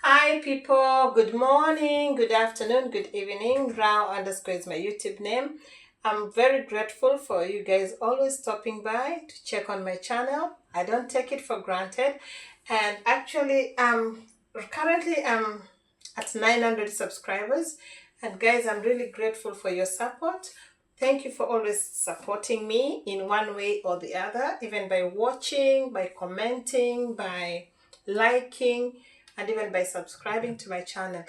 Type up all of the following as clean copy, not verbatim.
Hi people, good morning, good afternoon, good evening. Rao_ is my YouTube name. I'm very grateful for you guys always stopping by to check on my channel. I don't take it for granted. And actually, currently I'm at 900 subscribers. And guys, I'm really grateful for your support. Thank you for always supporting me in one way or the other, even by watching, by commenting, by liking, and even by subscribing to my channel.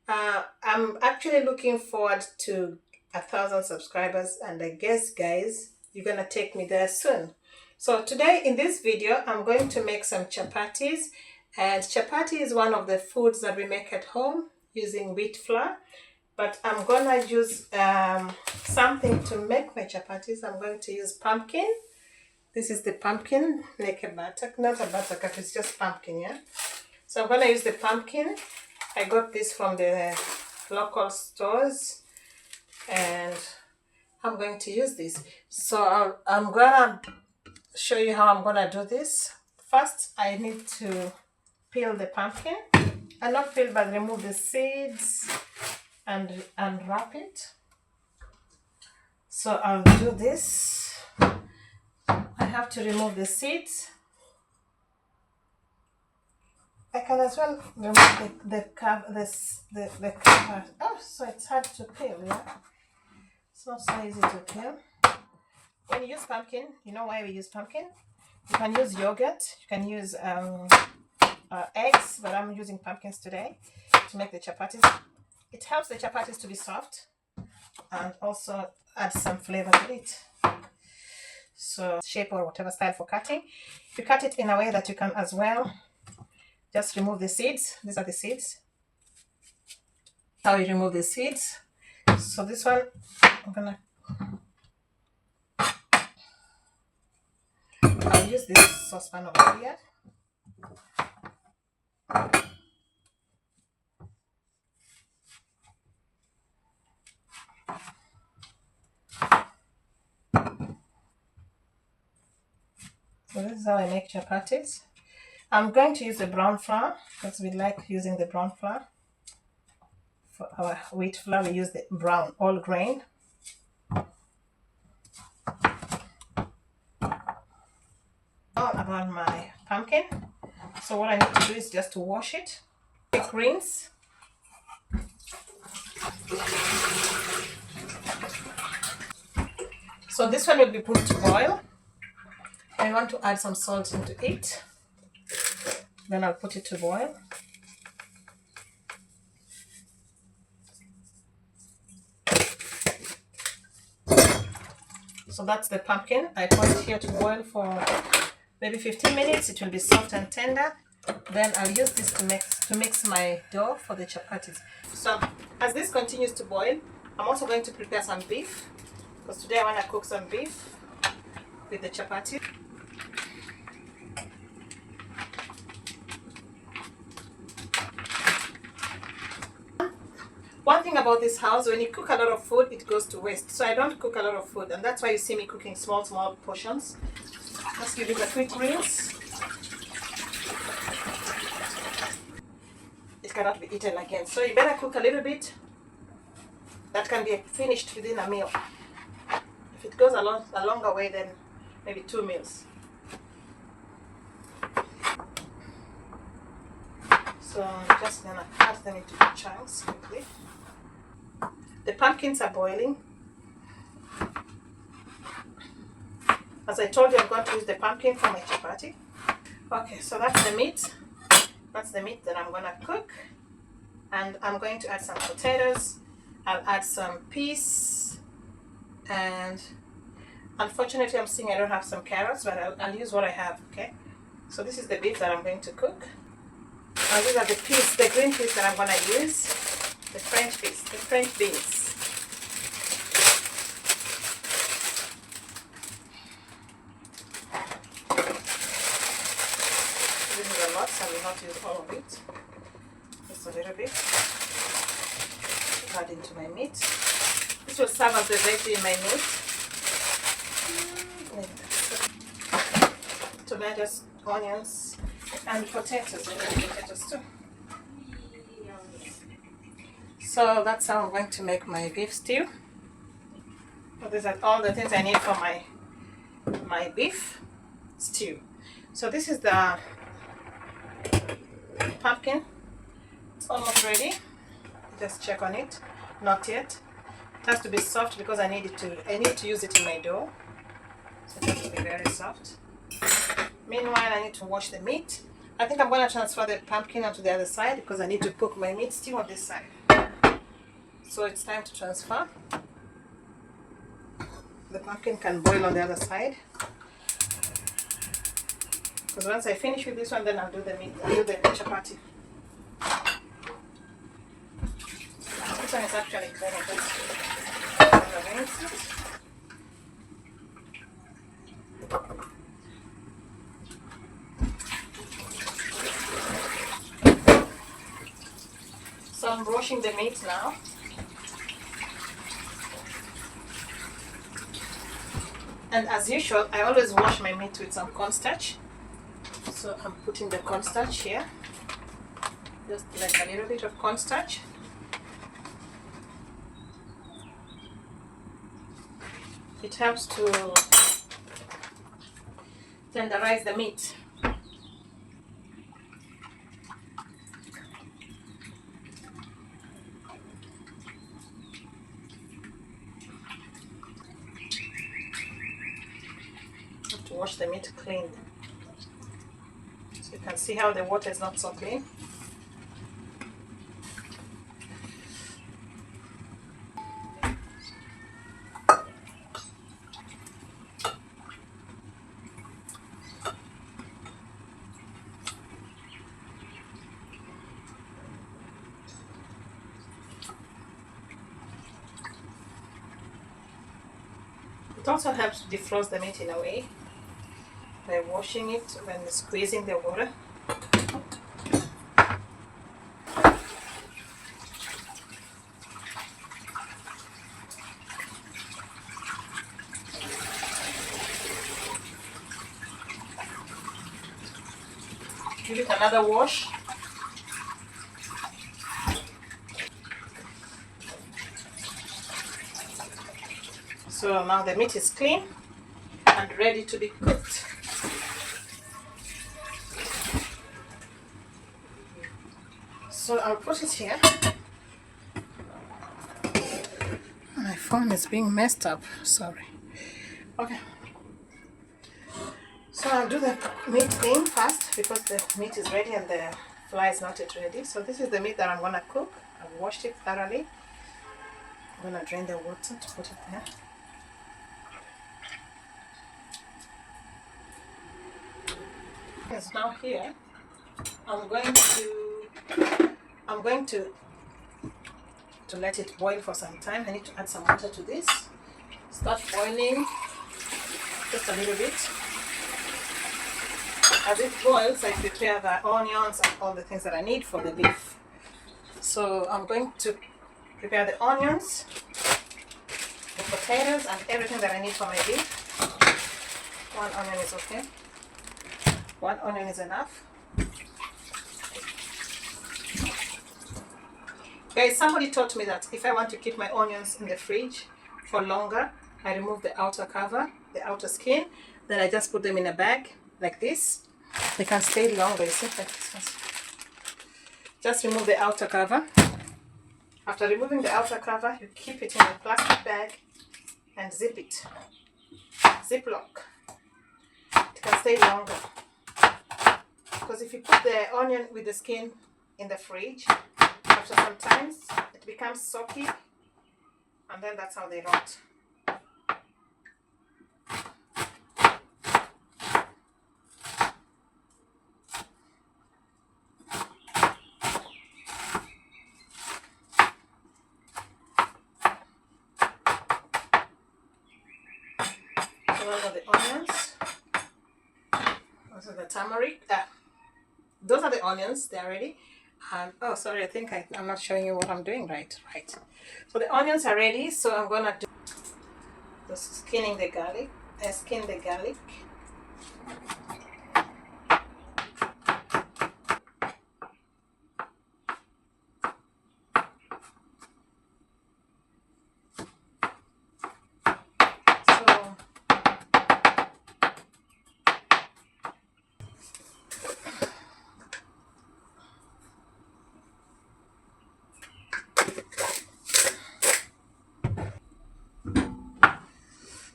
I'm actually looking forward to 1,000 subscribers, and I guess guys, you're gonna take me there soon. So today in this video, I'm going to make some chapatis, and chapati is one of the foods that we make at home using wheat flour. But I'm gonna use something to make my chapatis. I'm going to use pumpkin. This is the pumpkin, like a buttock, not a buttercup, it's just pumpkin, yeah? So I'm gonna use the pumpkin. I got this from the local stores, and I'm going to use this. So I'm gonna show you how I'm gonna do this. First, I need to peel the pumpkin, and not peel, but remove the seeds and unwrap it. So I'll do this. I have to remove the seeds. I can as well remove the cover. Oh, so it's hard to peel, yeah? It's not so easy to peel. When you use pumpkin, you know why we use pumpkin? You can use yogurt, you can use eggs, but I'm using pumpkins today to make the chapatis. It helps the chapatis to be soft and also adds some flavor to it. So shape or whatever style for cutting. You cut it in a way that you can as well just remove the seeds. These are the seeds. How you remove the seeds. So this one, I'll use this saucepan over here. So this is how I make chapatis. I'm going to use the brown flour because we like using the brown flour. For our wheat flour, we use the brown, all grain. All about my pumpkin. So what I need to do is just to wash it. Quick rinse. So this one will be put to boil. I want to add some salt into it. Then I'll put it to boil. So that's the pumpkin. I put it here to boil for maybe 15 minutes. It will be soft and tender. Then I'll use this to mix my dough for the chapatis. So as this continues to boil, I'm also going to prepare some beef, because today I want to cook some beef with the chapati. One thing about this house, when you cook a lot of food, it goes to waste. So I don't cook a lot of food, and that's why you see me cooking small portions. Let's give it a quick rinse. It cannot be eaten again. So you better cook a little bit. That can be finished within a meal. If it goes a longer way, then maybe 2 meals. So I'm just gonna cut them into chunks quickly. The pumpkins are boiling. As I told you, I'm going to use the pumpkin for my chapati. Okay, so that's the meat. That's the meat that I'm gonna cook. And I'm going to add some potatoes. I'll add some peas. And unfortunately, I'm seeing I don't have some carrots, but I'll use what I have, okay? So this is the beef that I'm going to cook. And these are the peas, the green peas that I'm gonna use. The French peas, the French beans. This is a lot, so I will not use all of it. Just a little bit. Add into my meat. This will serve as the veggie in my meat. Tomatoes, onions, and potatoes. Potatoes too. So that's how I'm going to make my beef stew. So these are all the things I need for my beef stew. So this is the pumpkin. It's almost ready. Just check on it. Not yet. It has to be soft because I need to use it in my dough. So it has to be very soft. Meanwhile, I need to wash the meat. I think I'm going to transfer the pumpkin onto the other side because I need to cook my meat stew on this side. So it's time to transfer. The pumpkin can boil on the other side. Because once I finish with this one, then I'll do the meat. I'll do the chapati. This one is actually kind of just so I'm washing the meat now. And as usual, I always wash my meat with some cornstarch. So I'm putting the cornstarch here. Just like a little bit of cornstarch. It helps to tenderize the meat. To wash the meat clean. So you can see how the water is not so clean. It also helps to defrost the meat in a way by washing it when squeezing the water. Give it another wash. So now the meat is clean and ready to be cooked. So I'll put it here. My phone is being messed up, sorry. Okay. So I'll do the meat thing first because the meat is ready and the fly is not yet ready. So this is the meat that I'm gonna cook. I've washed it thoroughly. I'm gonna drain the water to put it there. It's now here. I'm going to let it boil for some time. I need to add some water to this. Start boiling just a little bit. As it boils, I prepare the onions and all the things that I need for the beef. So I'm going to prepare the onions, the potatoes, and everything that I need for my beef. One onion is okay. One onion is enough. Guys, somebody taught me that if I want to keep my onions in the fridge for longer, I remove the outer cover, the outer skin, then I just put them in a bag like this. They can stay longer, you see, like this. Just remove the outer cover. After removing the outer cover, you keep it in a plastic bag and zip it. Ziplock. It can stay longer. Because if you put the onion with the skin in the fridge, after some time it becomes soggy, and then that's how they rot. So those are the onions. Those are the turmeric. Those are the onions. They are ready. And oh, sorry, I think I'm not showing you what I'm doing right. So the onions are ready. So I'm gonna do the skinning the garlic. Skin the garlic.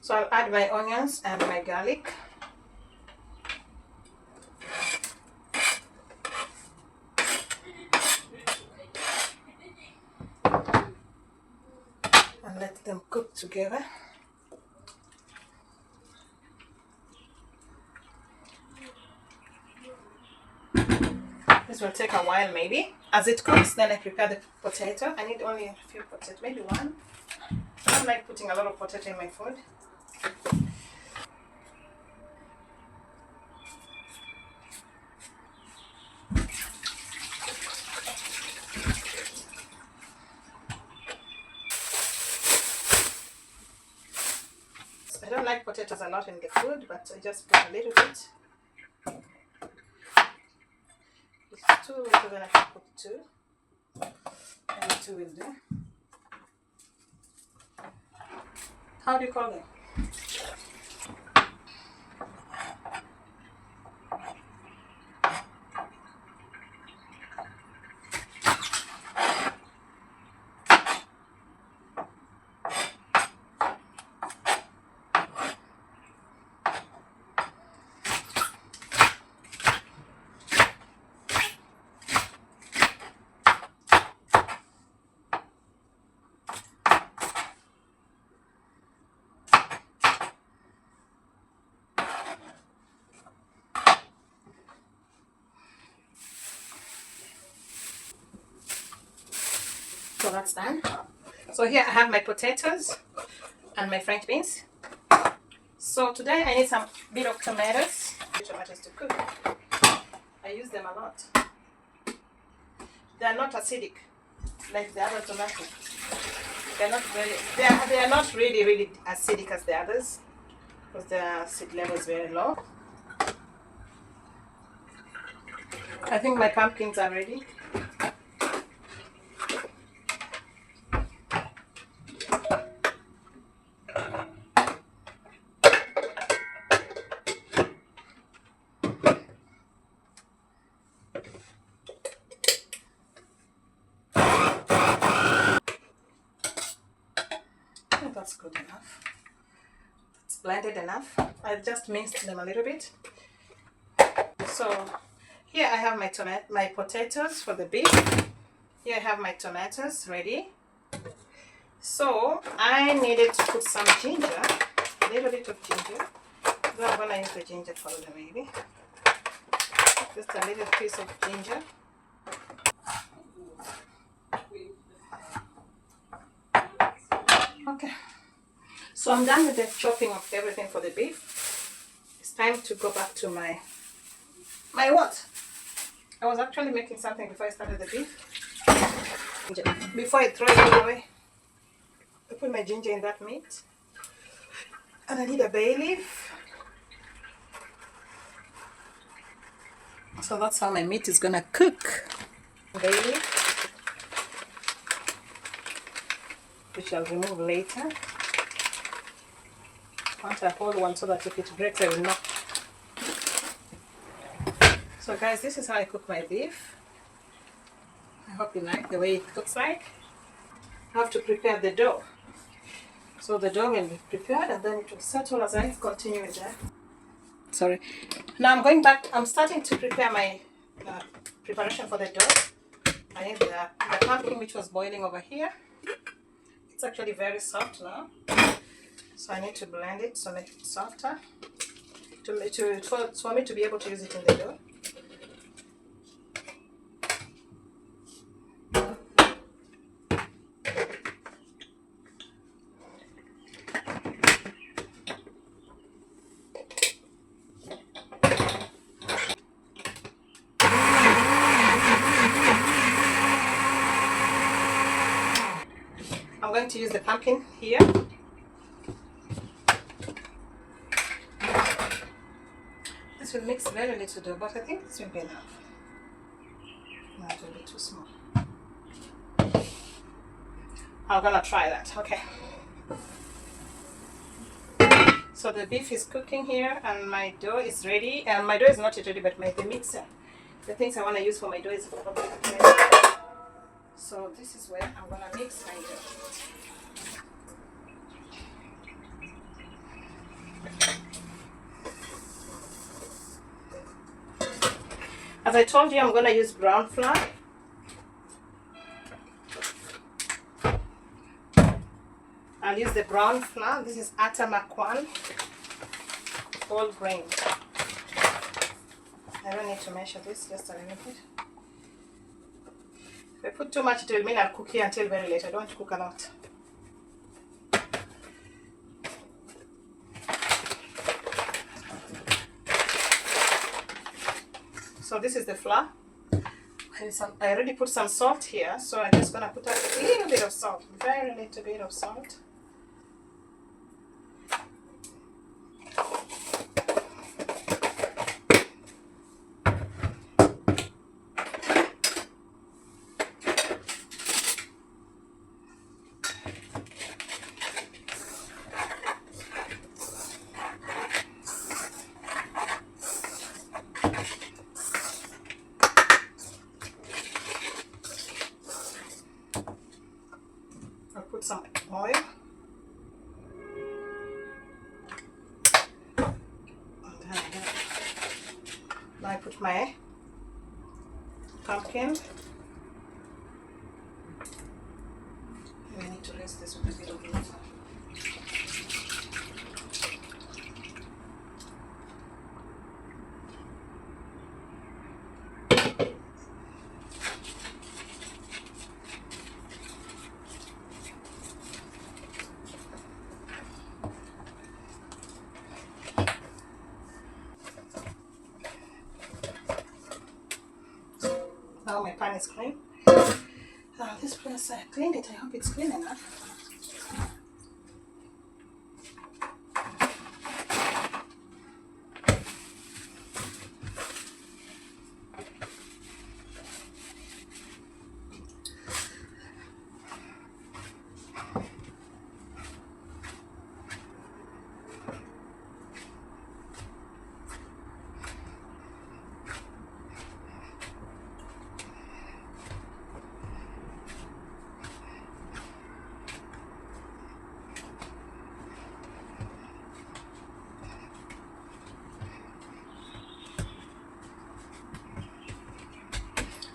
So I'll add my onions and my garlic. And let them cook together. This will take a while maybe. As it cooks, then I prepare the potato. I need only a few potatoes, maybe one. I don't like putting a lot of potato in my food. I don't like potatoes a lot in the food, but I just put a little bit. It's too little, then I can put two. And two will do. How do you call them? So that's done. So here I have my potatoes and my French beans. So today I need some bit of tomatoes. Tomatoes to cook. I use them a lot. They are not acidic like the other tomatoes. They are not really acidic as the others because the acid level is very low. I think my pumpkins are ready. That's good enough. It's blended enough. I just minced them a little bit. So here I have my potatoes for the beef. Here I have my tomatoes ready. So I needed to put some ginger, a little bit of ginger. So I'm gonna use the ginger powder maybe. Just a little piece of ginger. Okay. So I'm done with the chopping of everything for the beef. It's time to go back to my what? I was actually making something before I started the beef. Before I throw it away, I put my ginger in that meat. And I need a bay leaf. So that's how my meat is gonna cook. Bay leaf, which I'll remove later. I want a whole one so that if it breaks I will not. So guys, this is how I cook my beef. I hope you like the way it looks like. I have to prepare the dough. So the dough will be prepared and then it will settle as I continue with that. Sorry. Now I'm going back. I'm starting to prepare my preparation for the dough. I need the pumpkin which was boiling over here. It's actually very soft now. So I need to blend it to make it softer. For me to be able to use it in the dough. I'm going to use the pumpkin here. This will mix very little dough, but I think this will be enough. No, it will be too small. I'm gonna try that. Okay. So the beef is cooking here, and my dough is ready. And my dough is not yet ready, but the mixer, the things I want to use for my dough is ready. So this is where I'm gonna mix my dough. As I told you, I'm going to use brown flour. I'll use the brown flour. This is Atamakwan whole grain. I don't need to measure this, just a little bit. If I put too much, it will mean I'll cook here until very late. I don't want to cook a lot. So this is the flour. I already put some salt here, so I'm just going to put a little bit of salt, very little bit of salt. Put some oil. Now I put my pumpkin. I need to rest this with a bit of water. Now my pan is clean. This place, I cleaned it. I hope it's clean enough.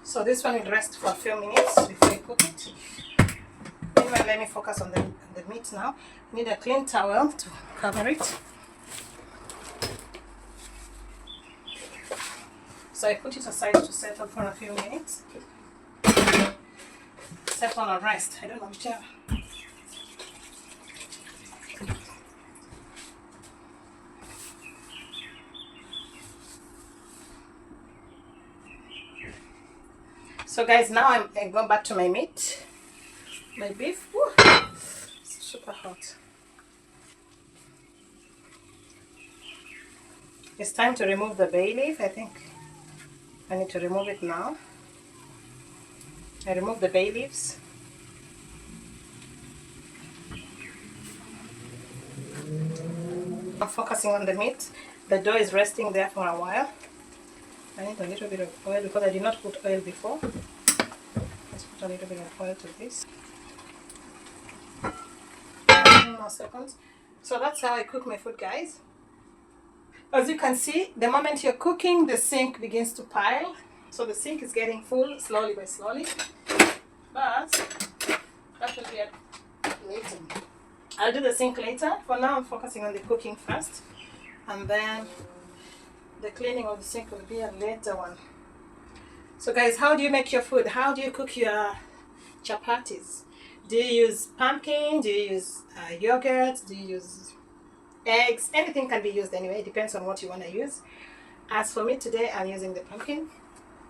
So this one will rest for a few minutes before you cook it. Anyway, let me focus on the meat now. You need a clean towel to cover it. So I put it aside to settle for a few minutes. Settle or rest, I don't know whichever. So guys, now I'm going back to my meat, my beef. Woo, it's super hot. It's time to remove the bay leaf. I think I need to remove it now. I remove the bay leaves. I'm focusing on the meat. The dough is resting there for a while. I need a little bit of oil because I did not put oil before. Let's put a little bit of oil to this. 10 more seconds. So that's how I cook my food, guys. As you can see, the moment you're cooking, the sink begins to pile. So the sink is getting full slowly by slowly. But that will be later. I'll do the sink later. For now, I'm focusing on the cooking first. And then the cleaning of the sink will be a later one. So guys, how do you make your food? How do you cook your chapatis? Do you use pumpkin? Do you use yogurt? Do you use eggs? Anything can be used anyway. It depends on what you want to use. As for me today, I'm using the pumpkin.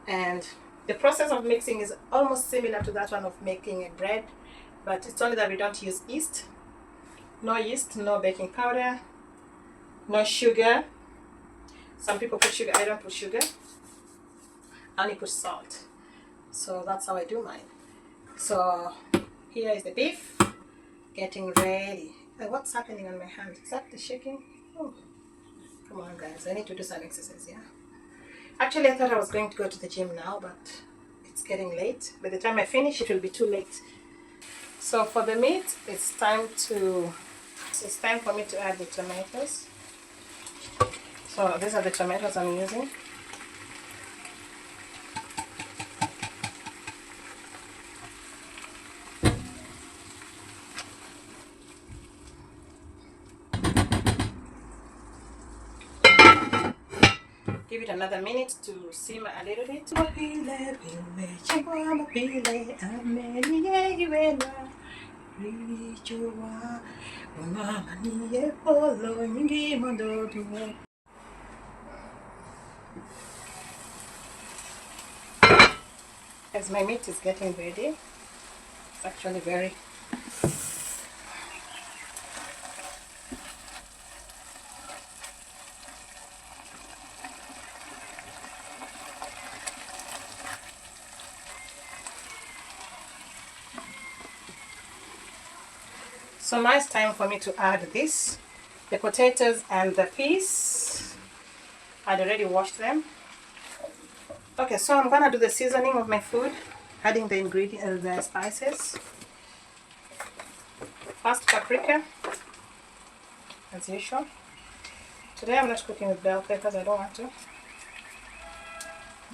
And the process of mixing is almost similar to that one of making a bread. But it's only that we don't use yeast. No yeast, no baking powder, no sugar. Some people put sugar, I don't put sugar. I only put salt. So that's how I do mine. So here is the beef getting ready. What's happening on my hand? Is that the shaking? Oh, come on guys, I need to do some exercise, yeah? Actually, I thought I was going to go to the gym now, but it's getting late. By the time I finish, it will be too late. So for the meat, it's time for me to add the tomatoes. So these are the tomatoes I'm using. Give it another minute to simmer a little bit. As my meat is getting ready, it's actually very so now it's time for me to add this, the potatoes and the peas. I'd already washed them. Okay, so I'm gonna do the seasoning of my food, adding the ingredients, the spices. First, paprika, as usual. Today I'm not cooking with bell peppers, I don't want to.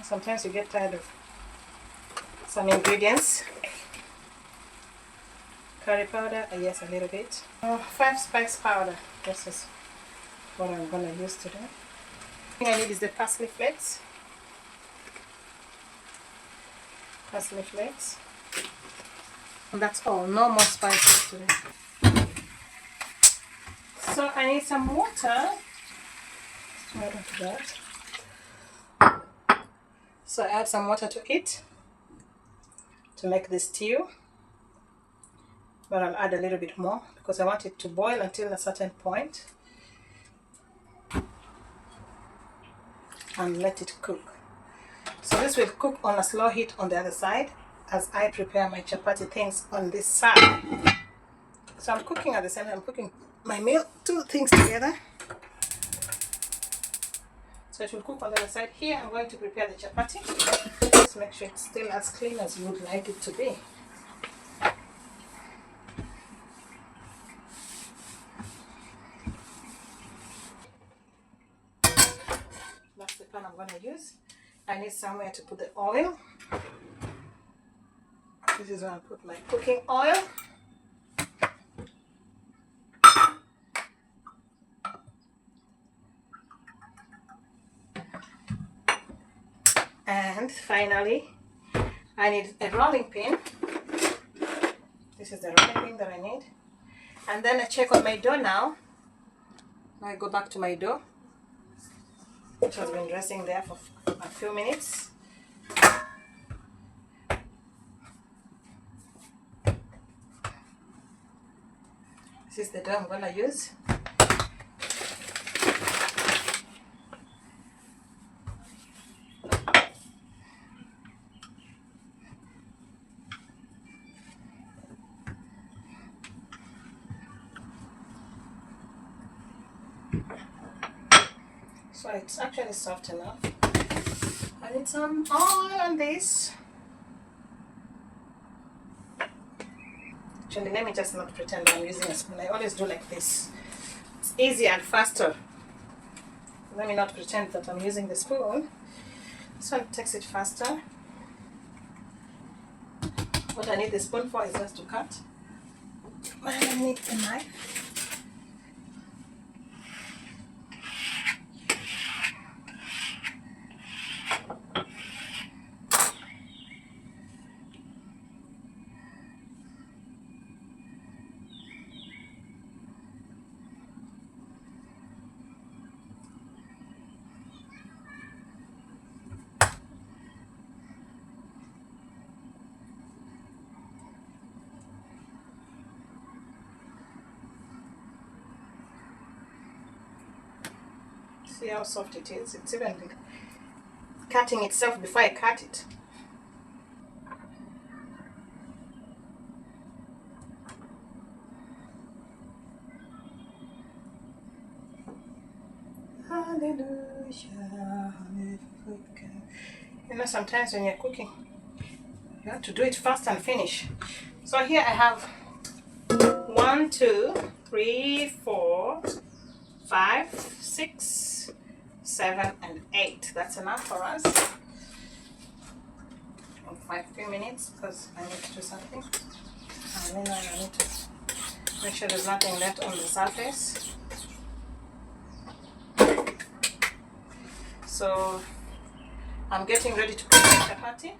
Sometimes you get tired of some ingredients. Curry powder, yes, a little bit. 5 spice powder, this is what I'm gonna use today. The thing I need is the parsley flakes. Parsley flakes. And that's all, no more spices today. So I need some water. Add to that. So I add some water to it to make the stew. But I'll add a little bit more because I want it to boil until a certain point and let it cook. So this will cook on a slow heat on the other side as I prepare my chapati things on this side. So I'm cooking at the same time, I'm cooking my meal, two things together. So it will cook on the other side. Here I'm going to prepare the chapati. Just make sure it's still as clean as you would like it to be. That's the pan I'm going to use. I need somewhere to put the oil. This is where I put my cooking oil. And finally, I need a rolling pin. This is the rolling pin that I need. And then I check on my dough now. Now I go back to my dough, which has been resting there for a few minutes. This is the dough I'm gonna use. So it's actually soft enough. I need some oil on this. Actually, let me just not pretend I'm using a spoon. I always do like this. It's easier and faster. Let me not pretend that I'm using the spoon. This one takes it faster. What I need the spoon for is just to cut. I need a knife. See how soft it is? It's even cutting itself before I cut it. Hallelujah. You know, sometimes when you're cooking, you have to do it fast and finish. So here I have 1, 2, 3, 4, 5, 6, 7, and 8. That's enough for us. For 5 few minutes because I need to do something. And then I need to make sure there's nothing left on the surface. So I'm getting ready to cook my chapati.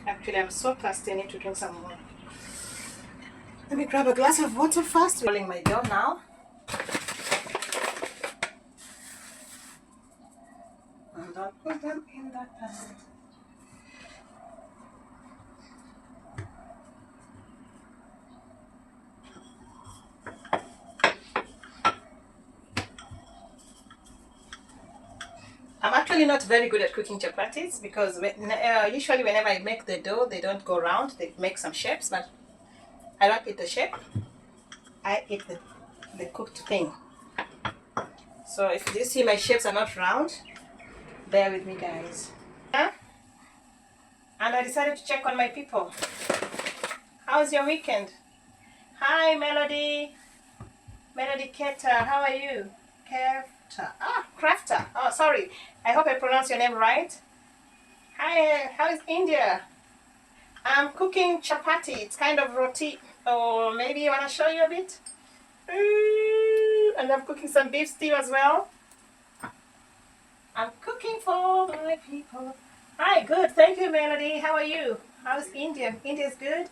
Actually, I'm so thirsty, I need to drink some more. Let me grab a glass of water first. Rolling my dough now. And I'll put them in that pan. I'm actually not very good at cooking chapatis because usually whenever I make the dough, they don't go round. They make some shapes, but I don't eat the shape. I eat the cooked thing. So if you see my shapes are not round, bear with me, guys. And I decided to check on my people. How's your weekend? Hi, Melody. Melody Keta, how are you? Crafter. Oh, sorry. I hope I pronounced your name right. Hi, how is India? I'm cooking chapati. It's kind of roti. Or maybe you want to show you a bit? And I'm cooking some beef stew as well. I'm cooking for my people. Hi, good. Thank you, Melody. How are you? How's India? India's good?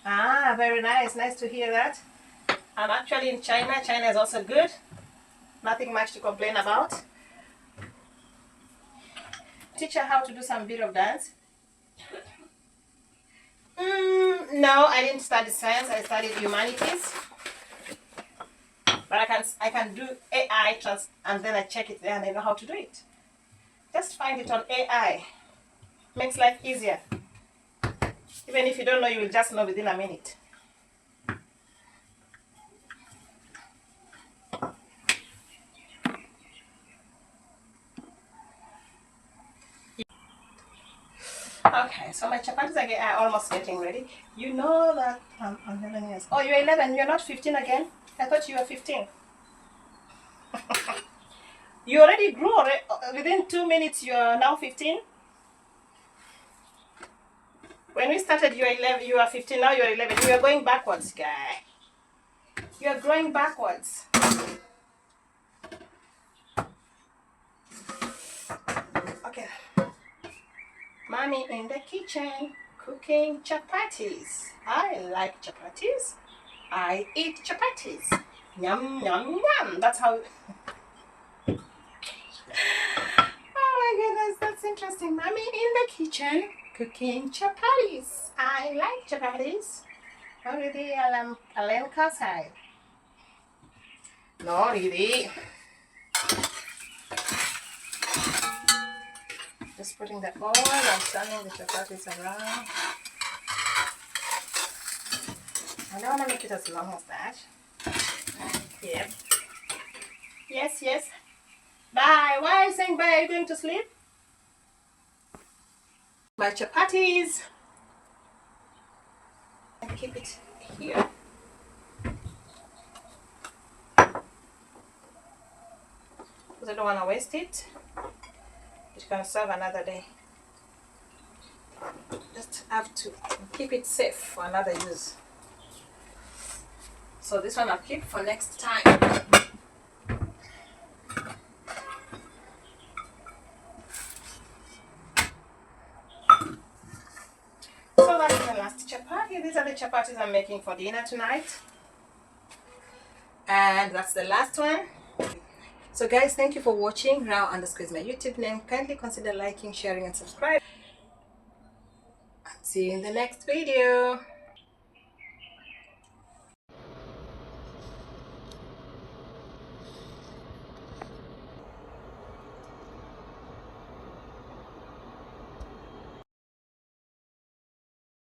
Ah, very nice. Nice to hear that. I'm actually in China. China is also good. Nothing much to complain about. Teach her how to do some bit of dance. No, I didn't study science. I studied humanities. But I can do AI and then I check it there and I know how to do it. Just find it on AI. Makes life easier. Even if you don't know, you will just know within a minute. Okay, so my chapatis are almost getting ready. You know that I'm 11 years. Oh, you're 11. You're not 15 again? I thought you were 15. You already grew within 2 minutes. You're now 15. When we started, you were 11. You were 15. Now you're 11. You are going backwards, guy. You are growing backwards. Okay. Mommy in the kitchen cooking chapatis. I like chapatis. I eat chapatis. Yum, yum, yum. That's how... Oh my goodness, that's interesting. Mommy in the kitchen cooking chapatis. I like chapatis. Already alam kasai. No, really. Just putting the oil and turning the chapatis around. I don't want to make it as long as that. Yep. Yes, yes. Bye. Why are you saying bye? Are you going to sleep? My chapatis. And keep it here. Because I don't want to waste it. It can serve another day. Just have to keep it safe for another use. So this one I'll keep for next time. So that's the last chapati. These are the chapatis I'm making for dinner tonight. And that's the last one. So guys, thank you for watching. Rao_ is my YouTube name. Kindly consider liking, sharing and subscribe. See you in the next video.